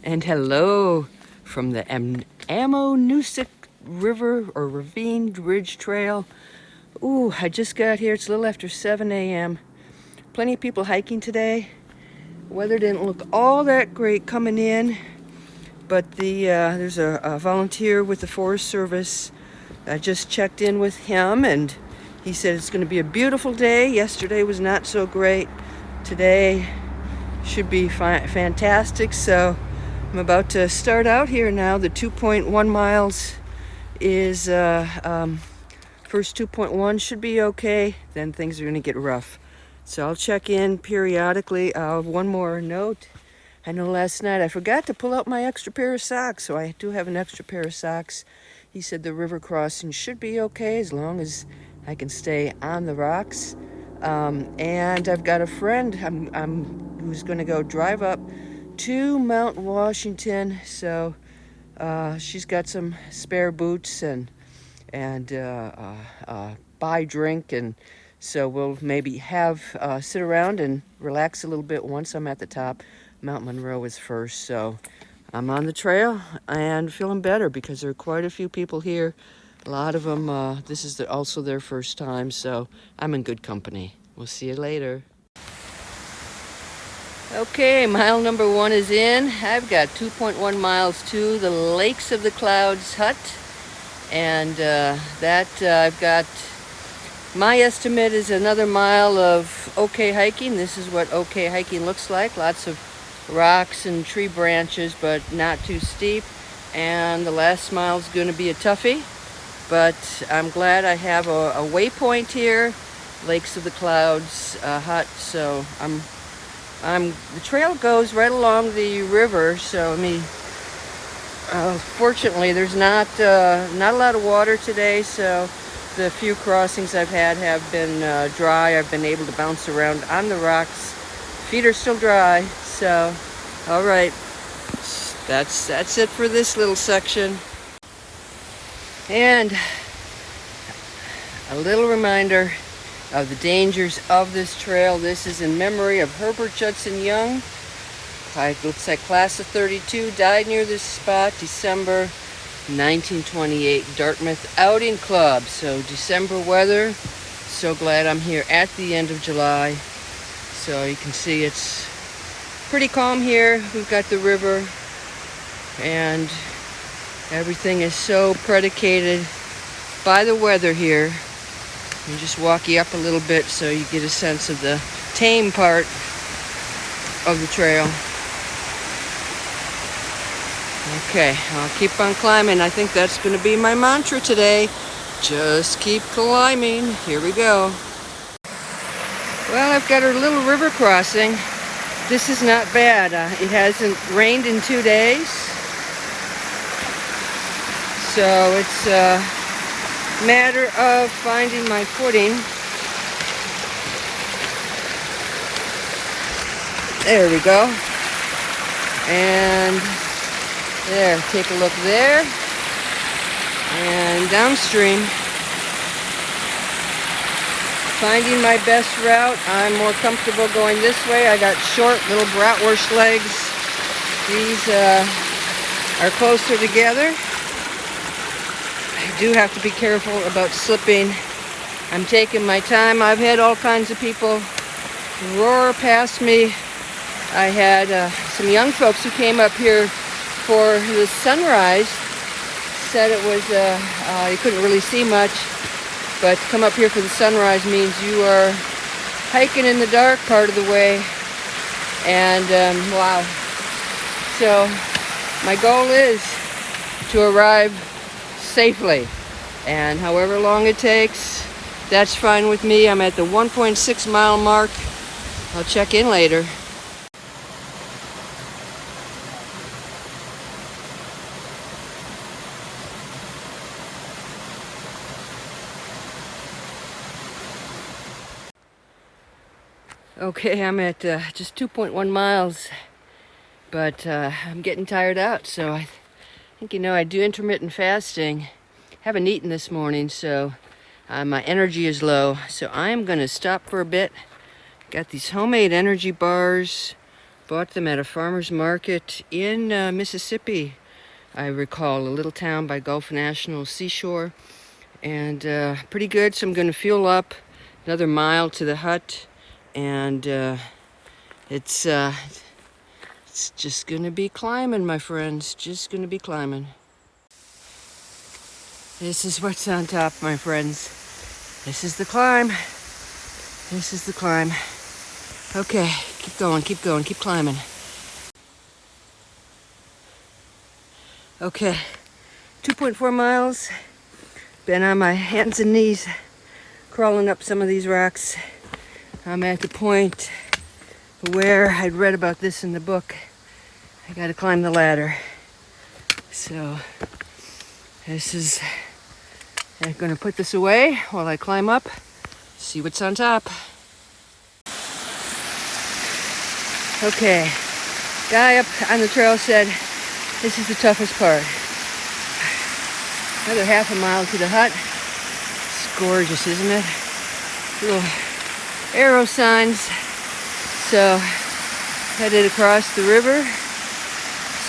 And hello from the Ammonoosuc River or Ravine Ridge Trail. Ooh, I just got here. It's a little after 7 a.m. Plenty of people hiking today. Weather didn't look all that great coming in, but there's a volunteer with the Forest Service. I just checked in with him, and he said it's going to be a beautiful day. Yesterday was not so great. Today should be fantastic. So I'm about to start out here now. The 2.1 miles is first 2.1 should be okay. Then things are going to get rough. So I'll check in periodically. One more note. I know last night I forgot to pull out my extra pair of socks, so I do have an extra pair of socks. He said the river crossing should be okay as long as I can stay on the rocks. And I've got a friend who's going to go drive up to Mount Washington. So she's got some spare boots and buy drink, and so we'll maybe sit around and relax a little bit once I'm at the top. Mount Monroe is first, so I'm on the trail and feeling better because there are quite a few people here. A lot of them, this is also their first time, so I'm in good company. We'll see you later. Okay, mile number 1 is in. I've got 2.1 miles to the Lakes of the Clouds hut, and I've got, my estimate is another mile of okay hiking. This is what okay hiking looks like. Lots of rocks and tree branches, but not too steep. And the last mile is going to be a toughie, but I'm glad I have a waypoint here, Lakes of the Clouds hut. So the trail goes right along the river. So I mean, fortunately, there's not a lot of water today. So the few crossings I've had have been dry. I've been able to bounce around on the rocks. Feet are still dry. So, all right, that's it for this little section. And a little reminder of the dangers of this trail. This is in memory of Herbert Judson Young. It looks like class of 32, died near this spot, December 1928, Dartmouth Outing Club. So December weather. So glad I'm here at the end of July. So you can see it's pretty calm here. We've got the river, and everything is so predicated by the weather here. I'll just walk you up a little bit so you get a sense of the tame part of the trail. Okay, I'll keep on climbing. I think that's going to be my mantra today. Just keep climbing. Here we go. Well, I've got a little river crossing. This is not bad. It hasn't rained in 2 days. So it's a matter of finding my footing. There we go. And there, take a look there. And downstream. Finding my best route. I'm more comfortable going this way. I got short little bratwurst legs. These are closer together. I do have to be careful about slipping. I'm taking my time. I've had all kinds of people roar past me. I had some young folks who came up here for the sunrise. Said it was, you couldn't really see much. But to come up here for the sunrise means you are hiking in the dark part of the way. And wow. So my goal is to arrive safely. And however long it takes, that's fine with me. I'm at the 1.6 mile mark. I'll check in later. Okay, I'm at just 2.1 miles, but I'm getting tired out, so I think, I do intermittent fasting. Haven't eaten this morning, so my energy is low, so I'm going to stop for a bit. Got these homemade energy bars Bought them at a farmer's market in Mississippi. I recall a little town by Gulf National Seashore. And pretty good, so I'm going to fuel up another mile to the hut. And it's just going to be climbing, my friends. Just going to be climbing. This is what's on top, my friends. This is the climb. This is the climb. Okay, keep going, keep going, keep climbing. Okay, 2.4 miles. Been on my hands and knees, crawling up some of these rocks. I'm at the point where I'd read about this in the book. I gotta climb the ladder. So, I'm gonna put this away while I climb up, see what's on top. Okay, guy up on the trail said, this is the toughest part. Another half a mile to the hut. It's gorgeous, isn't it? Little arrow signs. So, headed across the river,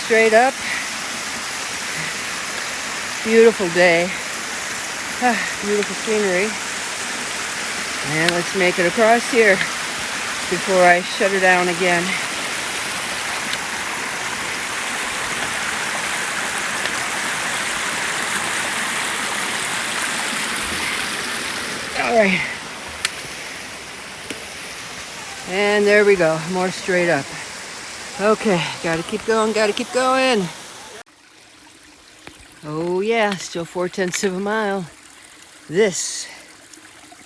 straight up. Beautiful day. Beautiful scenery. And let's make it across here before I shut her down again. All right. And there we go, more straight up. Okay, gotta keep going, gotta keep going. Oh yeah, still 4/10 of a mile. This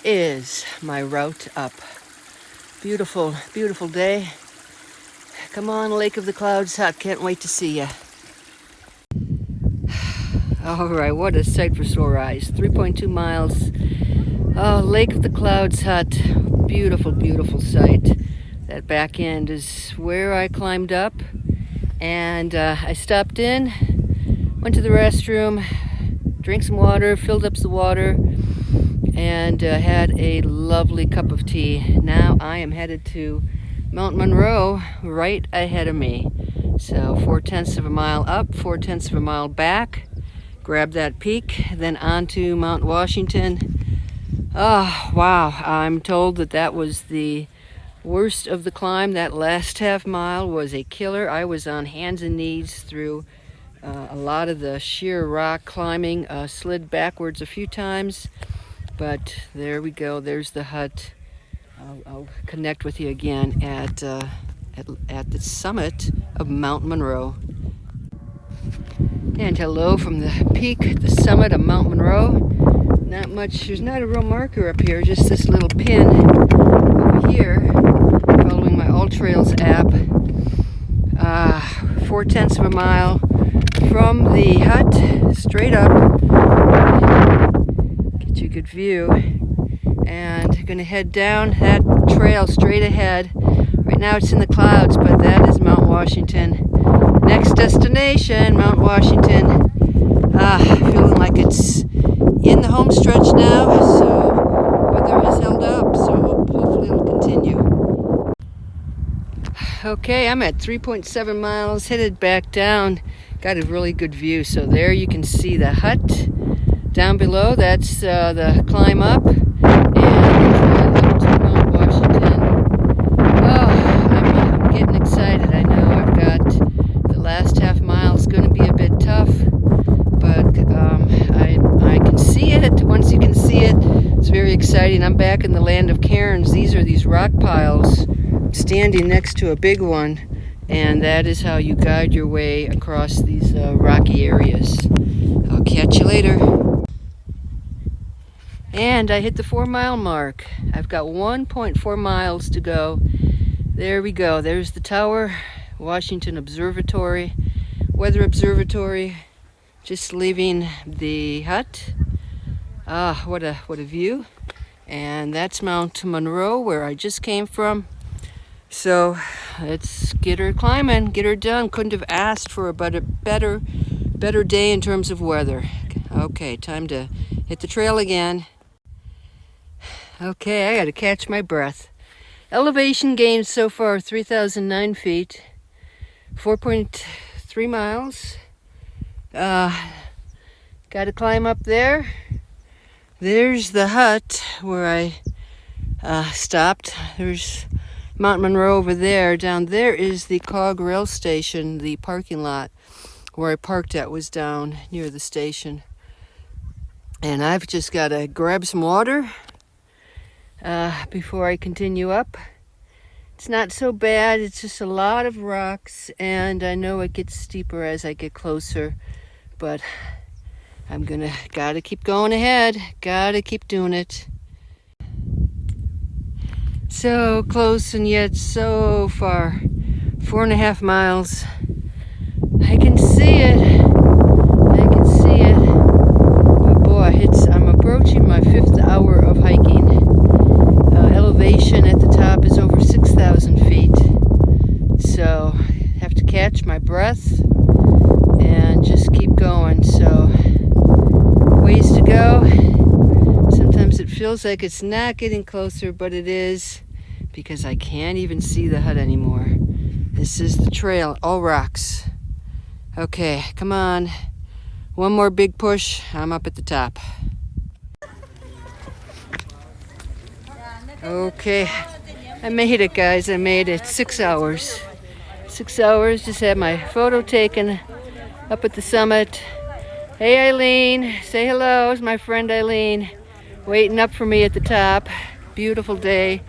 is my route up. Beautiful, beautiful day. Come on, Lake of the Clouds hut, can't wait to see ya. All right, what a sight for sore eyes. 3.2 miles. Oh, Lake of the Clouds hut. Beautiful, beautiful sight. That back end is where I climbed up. And I stopped in, went to the restroom, drank some water, filled up the water, and had a lovely cup of tea. Now I am headed to Mount Monroe, right ahead of me. So 4/10 of a mile up, 4/10 of a mile back. Grab that peak, then on to Mount Washington. Oh, wow. I'm told that was the worst of the climb. That last half mile was a killer. I was on hands and knees through a lot of the sheer rock climbing, slid backwards a few times, but there we go. There's the hut. I'll connect with you again at the summit of Mount Monroe. And hello from the peak, the summit of Mount Monroe. Not much, there's not a real marker up here, just this little pin over here, following my All Trails app. 4/10 of a mile from the hut, straight up. Get you a good view. And gonna head down that trail straight ahead. Right now it's in the clouds, but that is Mount Washington. Next destination, Mount Washington. Feeling like it's in the home stretch now, so weather has held up, so hopefully it'll continue. Okay, I'm at 3.7 miles, headed back down. Got a really good view, so there you can see the hut. Down below, that's the climb up, and the trail up to Mount Washington. Oh, I'm getting excited. I know I've got the last half mile is going to be a bit tough, but I can see it. Once you can see it, it's very exciting. I'm back in the land of cairns. These are these rock piles standing next to a big one, and that is how you guide your way across these rocky areas. I'll catch you later. And I hit the 4-mile mark. I've got 1.4 miles to go. There we go. There's the tower, Washington Observatory, Weather Observatory. Just leaving the hut. What a view. And that's Mount Monroe, where I just came from. So let's get her climbing, get her done. Couldn't have asked for a better day in terms of weather. Okay, time to hit the trail again. Okay, I gotta catch my breath. Elevation gained so far 3,009 feet. 4.3 miles. Got to climb up there. There's the hut where I stopped. There's Mount Monroe over there. Down there is the Cog Rail Station. The parking lot where I parked at was down near the station. And I've just got to grab some water before I continue up. It's not so bad. It's just a lot of rocks, and I know it gets steeper as I get closer, but gotta keep going ahead. Gotta keep doing it. So close and yet so far. 4.5 miles. I can see it. I can see it. But boy, I'm approaching my 5th hour of hiking. Elevation at the top is over 6,000 feet. So have to catch my breath and just keep going. So ways to go. Sometimes it feels like it's not getting closer, but it is, because I can't even see the hut anymore. This is the trail, all rocks. Okay, come on. One more big push. I'm up at the top. Okay, I made it, guys. I made it. 6 hours. 6 hours, just had my photo taken up at the summit. Hey, Eileen, say hello. It's my friend Eileen waiting up for me at the top. Beautiful day.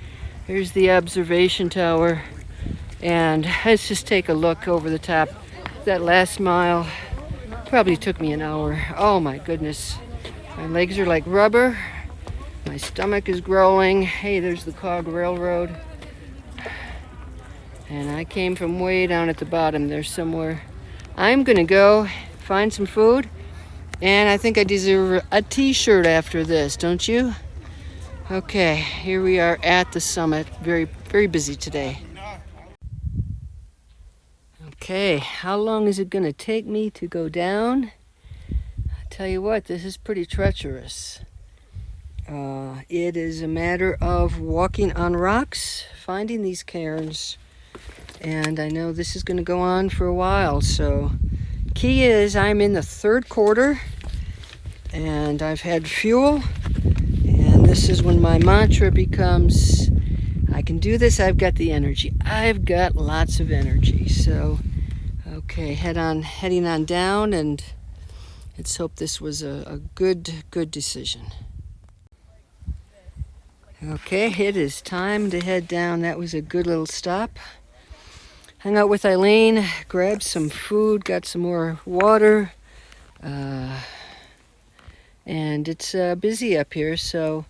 Here's the observation tower. And let's just take a look over the top. That last mile probably took me an hour. Oh my goodness. My legs are like rubber. My stomach is growling. Hey, there's the Cog Railroad. And I came from way down at the bottom there somewhere. I'm gonna go find some food. And I think I deserve a t-shirt after this, don't you? Okay, here we are at the summit. Very, very busy today. Okay, how long is it going to take me to go down? I tell you what, this is pretty treacherous. It is a matter of walking on rocks, finding these cairns, and I know this is going to go on for a while. So, key is I'm in the 3rd quarter, and I've had fuel, and this is when my mantra becomes, I can do this. I've got the energy. I've got lots of energy. So, okay, heading on down, and let's hope this was a good decision. Okay, it is time to head down. That was a good little stop. Hung out with Eileen, grabbed some food, got some more water, and it's busy up here, so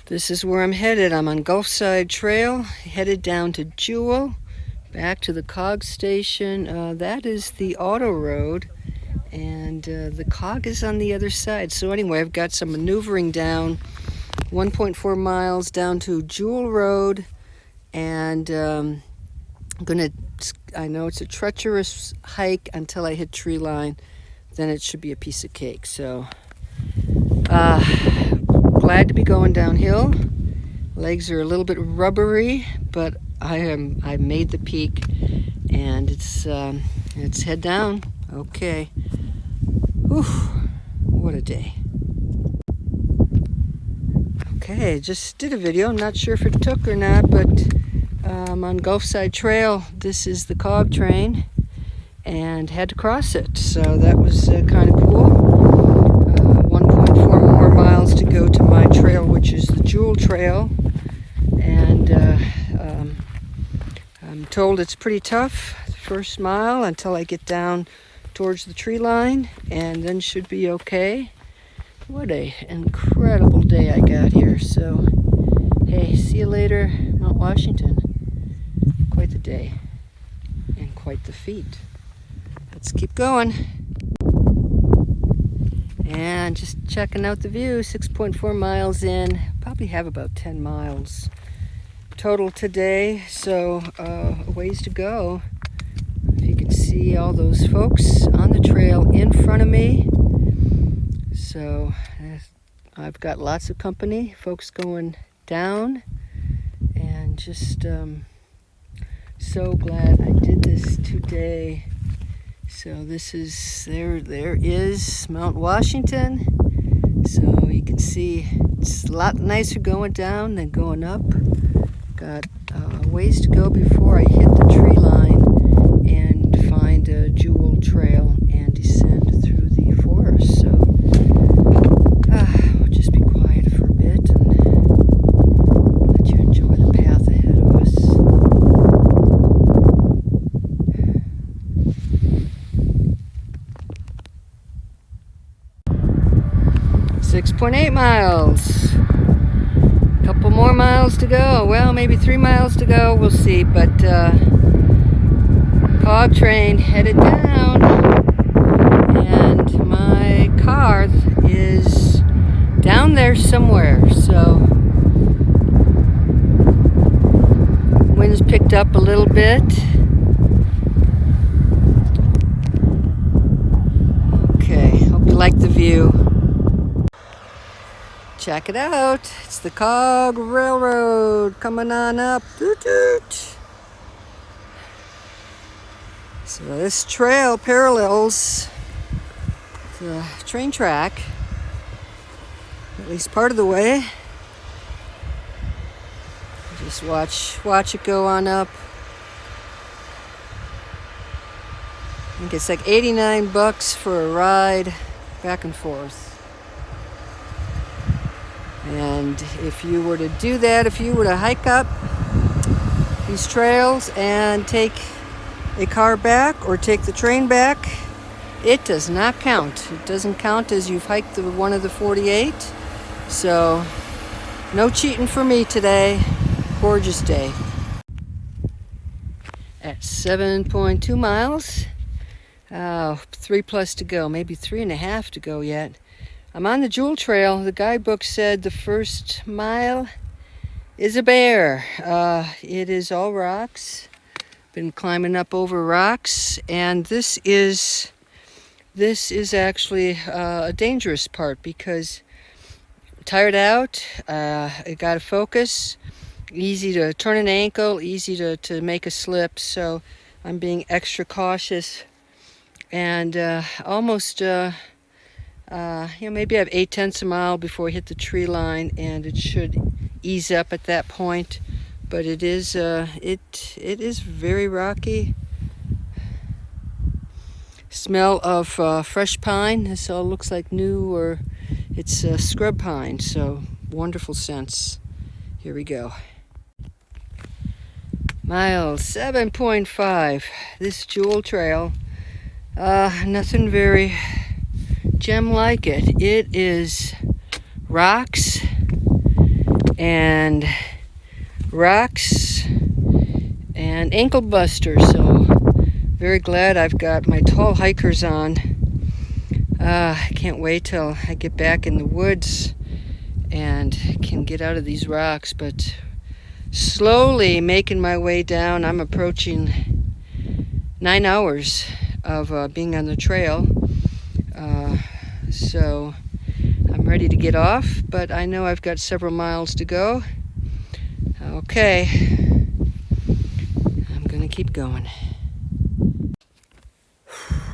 this is where I'm headed. I'm on Gulfside Trail, headed down to Jewel, back to the Cog station. That is the auto road, and the Cog is on the other side. So anyway, I've got some maneuvering down 1.4 miles down to Jewel Road, and I know it's a treacherous hike until I hit tree line. Then it should be a piece of cake. So glad to be going downhill. Legs are a little bit rubbery, but I made the peak, and it's head down. Okay. Whew, what a day. Okay, just did a video. I'm not sure if it took or not, but on Gulfside Trail, this is the Cog train, and had to cross it. So that was kind of cool. 1.4 more miles to go to my trail, which is the Jewel Trail. And I'm told it's pretty tough, the first mile, until I get down towards the tree line, and then should be okay. What an incredible day I got here. So, hey, see you later, Mount Washington. Quite the day and quite the feat. Let's keep going. And just checking out the view, 6.4 miles in. Probably have about 10 miles total today, so a ways to go. If you can see all those folks on the trail in front of me. So I've got lots of company, folks going down, and just so glad I did this day. So this is, there is Mount Washington. So you can see it's a lot nicer going down than going up. Got ways to go before I hit the tree line and find a jewel trail and descend through the forest. So we'll just be quiet for a bit and let you enjoy the path ahead of us. 6.8 miles. Couple more miles to go. Well, maybe 3 miles to go. We'll see. But Cog train headed down, and my car is down there somewhere. So wind's picked up a little bit. Okay, hope you like the view. Check it out. It's the Cog Railroad coming on up. Toot toot. So this trail parallels the train track, at least part of the way. Just watch it go on up. I think it's like $89 for a ride back and forth. And if you were to do that, if you were to hike up these trails and take a car back or take the train back, it does not count. It doesn't count as you've hiked one of the 48. So no cheating for me today. Gorgeous day. At 7.2 miles, 3+ to go, maybe 3.5 to go yet. I'm on the jewel trail. The guidebook said the first mile is a bear. It is all rocks. Been climbing up over rocks, and this is actually a dangerous part because I'm tired out. I got to focus. Easy to turn an ankle, easy to make a slip. So I'm being extra cautious, and almost. Maybe I have 0.8 miles before I hit the tree line, and it should ease up at that point. But it is very rocky. Smell of fresh pine. This all looks like new, or it's scrub pine. So wonderful scents. Here we go. Mile 7.5. This jewel trail. Nothing very gem like it. It is rocks and ankle busters. So very glad I've got my tall hikers on. I can't wait till I get back in the woods and can get out of these rocks, but slowly making my way down. I'm approaching 9 hours of being on the trail. So I'm ready to get off, but I know I've got several miles to go. Okay, I'm gonna keep going.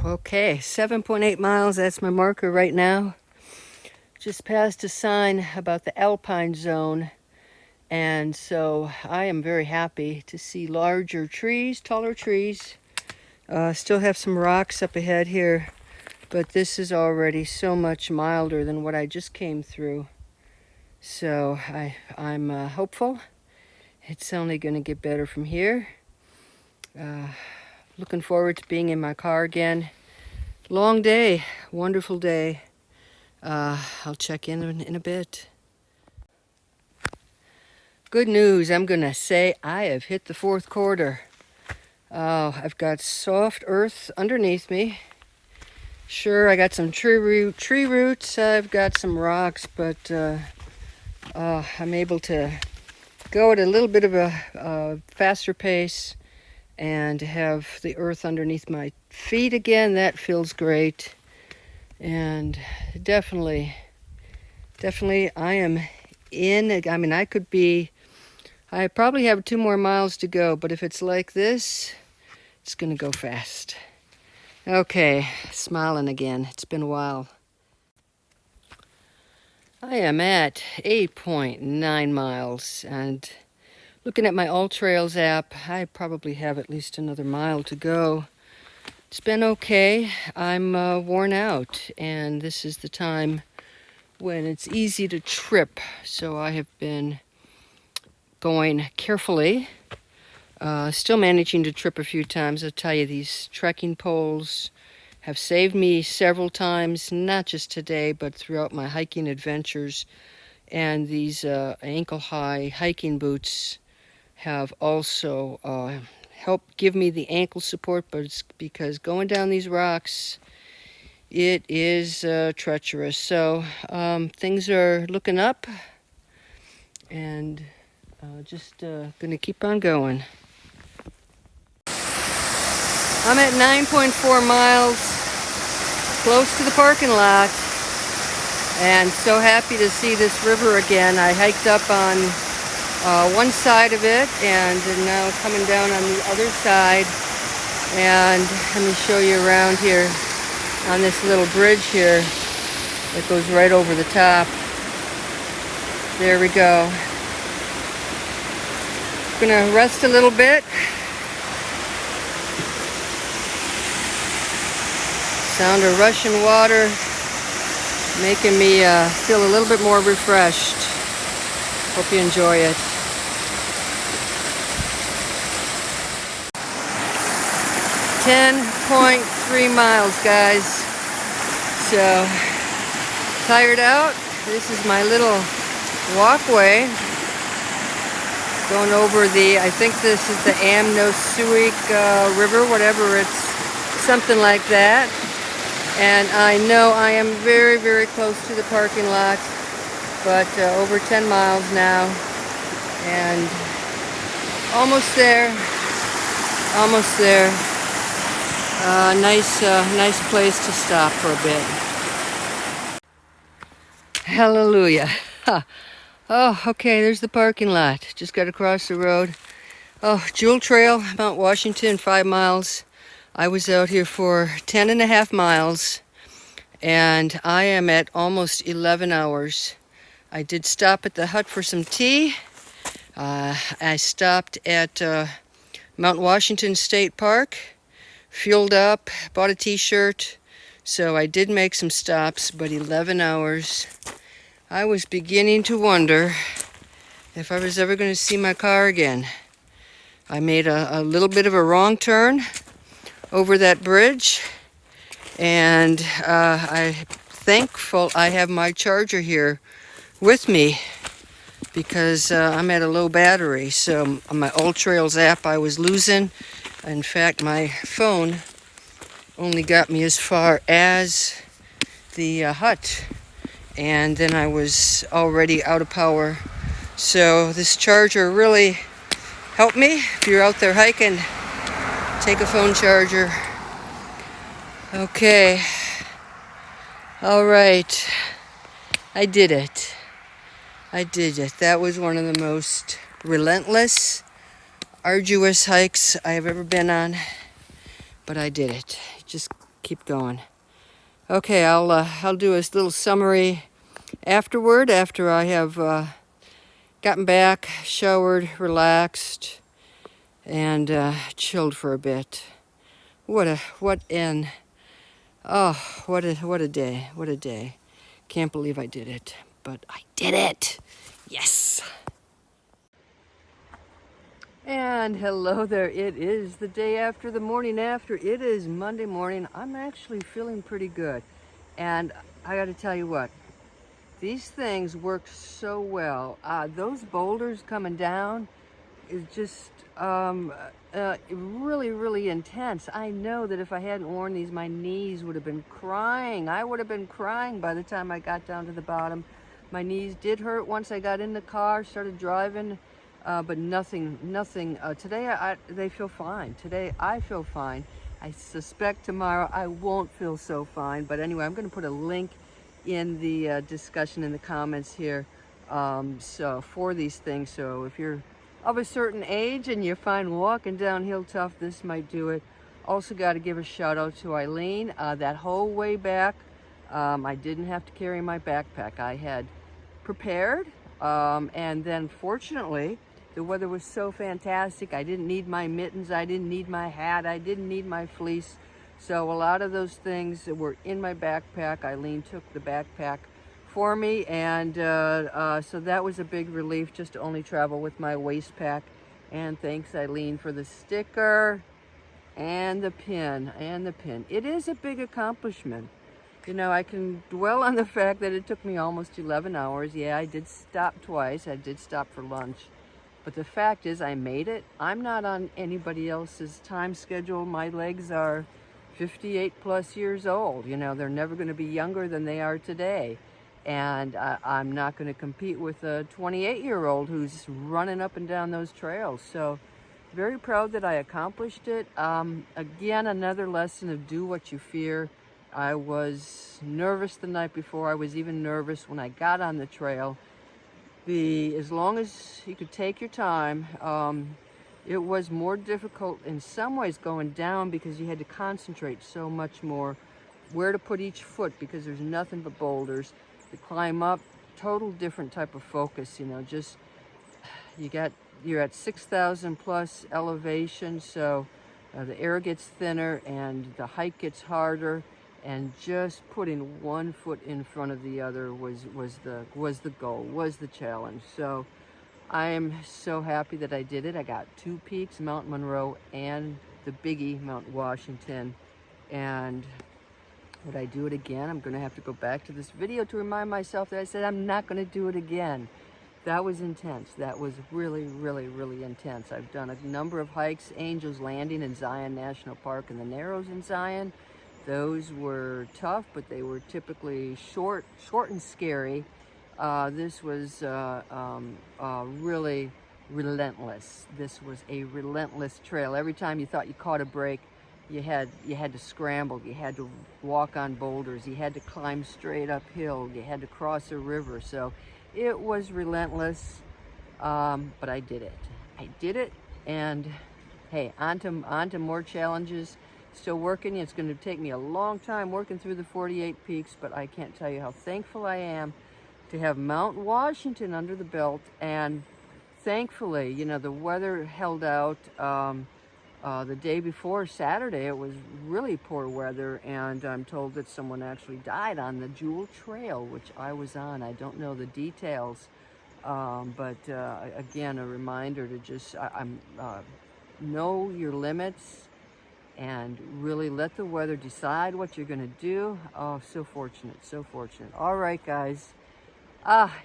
Okay, 7.8 miles, that's my marker right now. Just passed a sign about the alpine zone, and so I am very happy to see larger trees, taller trees. Still have some rocks up ahead here, but this is already so much milder than what I just came through. So I'm hopeful. It's only going to get better from here. Looking forward to being in my car again. Long day, wonderful day. I'll check in a bit. Good news, I'm going to say I have hit the 4th quarter. I've got soft earth underneath me. Sure, I got some tree roots, I've got some rocks, but I'm able to go at a little bit of a faster pace and have the earth underneath my feet again. That feels great. And definitely I am in. I mean, I probably have 2 more miles to go, but if it's like this, It's gonna go fast. Okay, smiling again. It's been a while. I am at 8.9 miles, and looking at my All Trails app, I probably have at least another mile to go. It's been okay. I'm worn out, and this is the time when it's easy to trip, so I have been going carefully. Still managing to trip a few times. I'll tell you, these trekking poles have saved me several times, not just today, but throughout my hiking adventures. And these ankle-high hiking boots have also helped give me the ankle support, but it's because going down these rocks, it is treacherous. So things are looking up, and just gonna keep on going. I'm at 9.4 miles, close to the parking lot, and so happy to see this river again. I hiked up on one side of it, and now coming down on the other side. And let me show you around here on this little bridge here that goes right over the top. There we go. Gonna rest a little bit. Sound of rushing water making me feel a little bit more refreshed. Hope you enjoy it. .3 miles, guys. So tired out. This is my little walkway going over the, I think this is the Amnosuik River, whatever, it's something like that. And I know I am very, very close to the parking lot, but over 10 miles now, and almost there, almost there. Nice place to stop for a bit. Hallelujah. Oh, okay, there's the parking lot. Just got to cross the road. Oh, Jewel Trail, Mount Washington, 5 miles. I was out here for 10.5 miles, and I am at almost 11 hours. I did stop at the hut for some tea. I stopped at Mount Washington State Park, fueled up, bought a t-shirt. So I did make some stops, but 11 hours. I was beginning to wonder if I was ever going to see my car again. I made a little bit of a wrong turn over that bridge, and I'm thankful I have my charger here with me because I'm at a low battery. So on my All Trails app I was losing. In fact, my phone only got me as far as the hut, and then I was already out of power. So this charger really helped me. If you're out there hiking, take a phone charger. Okay. All right. I did it. I did it. That was one of the most relentless, arduous hikes I have ever been on, but I did it. Just keep going. Okay, I'll do a little summary afterward, after I have gotten back, showered, relaxed, and chilled for a bit. What a day. What a day. Can't believe I did it, but I did it. Yes. And hello there. It is the day after, the morning after. It is Monday morning. I'm actually feeling pretty good. And I got to tell you what, these things work so well. Those boulders coming down is just really, really intense. I know that if I hadn't worn these, my knees would have been crying. I would have been crying by the time I got down to the bottom. My knees did hurt once I got in the car, started driving, but nothing. Today they feel fine. Today I feel fine. I suspect tomorrow I won't feel so fine. But anyway, I'm going to put a link in the discussion in the comments here so for these things. So if you're of a certain age and you find walking downhill tough, this might do it. Also got to give a shout out to Eileen. That whole way back, I didn't have to carry my backpack. I had prepared, and then fortunately, the weather was so fantastic. I didn't need my mittens, I didn't need my hat, I didn't need my fleece. So a lot of those things were in my backpack. Eileen took the backpack for me, and so that was a big relief, just to only travel with my waist pack. And thanks, Eileen, for the sticker and the pin, It is a big accomplishment. You know, I can dwell on the fact that it took me almost 11 hours. Yeah, I did stop twice. I did stop for lunch. But the fact is, I made it. I'm not on anybody else's time schedule. My legs are 58 plus years old. You know, they're never going to be younger than they are today. And I'm not going to compete with a 28-year-old who's running up and down those trails. So very proud that I accomplished it. Again, another lesson of do what you fear. I was nervous the night before. I was even nervous when I got on the trail. As long as you could take your time, it was more difficult in some ways going down because you had to concentrate so much more where to put each foot because there's nothing but boulders. To climb up, total different type of focus, you know, just you're at 6,000 plus elevation, so the air gets thinner and the hike gets harder, and just putting one foot in front of the other was the goal, was the challenge. So I am so happy that I did it. I got 2 peaks, Mount Monroe and the biggie, Mount Washington. And would I do it again? I'm going to have to go back to this video to remind myself that I said I'm not going to do it again. That was intense. That was really, really, really intense. I've done a number of hikes, Angels Landing in Zion National Park and the Narrows in Zion. Those were tough, but they were typically short and scary. This was really relentless. This was a relentless trail. Every time you thought you caught a break, you had to scramble. You had to walk on boulders. You had to climb straight uphill. You had to cross a river. So it was relentless, but I did it. I did it, and hey, on to more challenges. Still working. It's going to take me a long time working through the 48 peaks, but I can't tell you how thankful I am to have Mount Washington under the belt. And thankfully, you know, the weather held out. The day before Saturday, it was really poor weather, and I'm told that someone actually died on the Jewel Trail, which I was on. I don't know the details, but again, a reminder to just know your limits and really let the weather decide what you're going to do. Oh, so fortunate, so fortunate. All right, guys.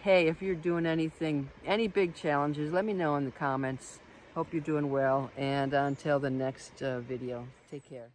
Hey, if you're doing anything, any big challenges, let me know in the comments. Hope you're doing well, and until the next video, take care.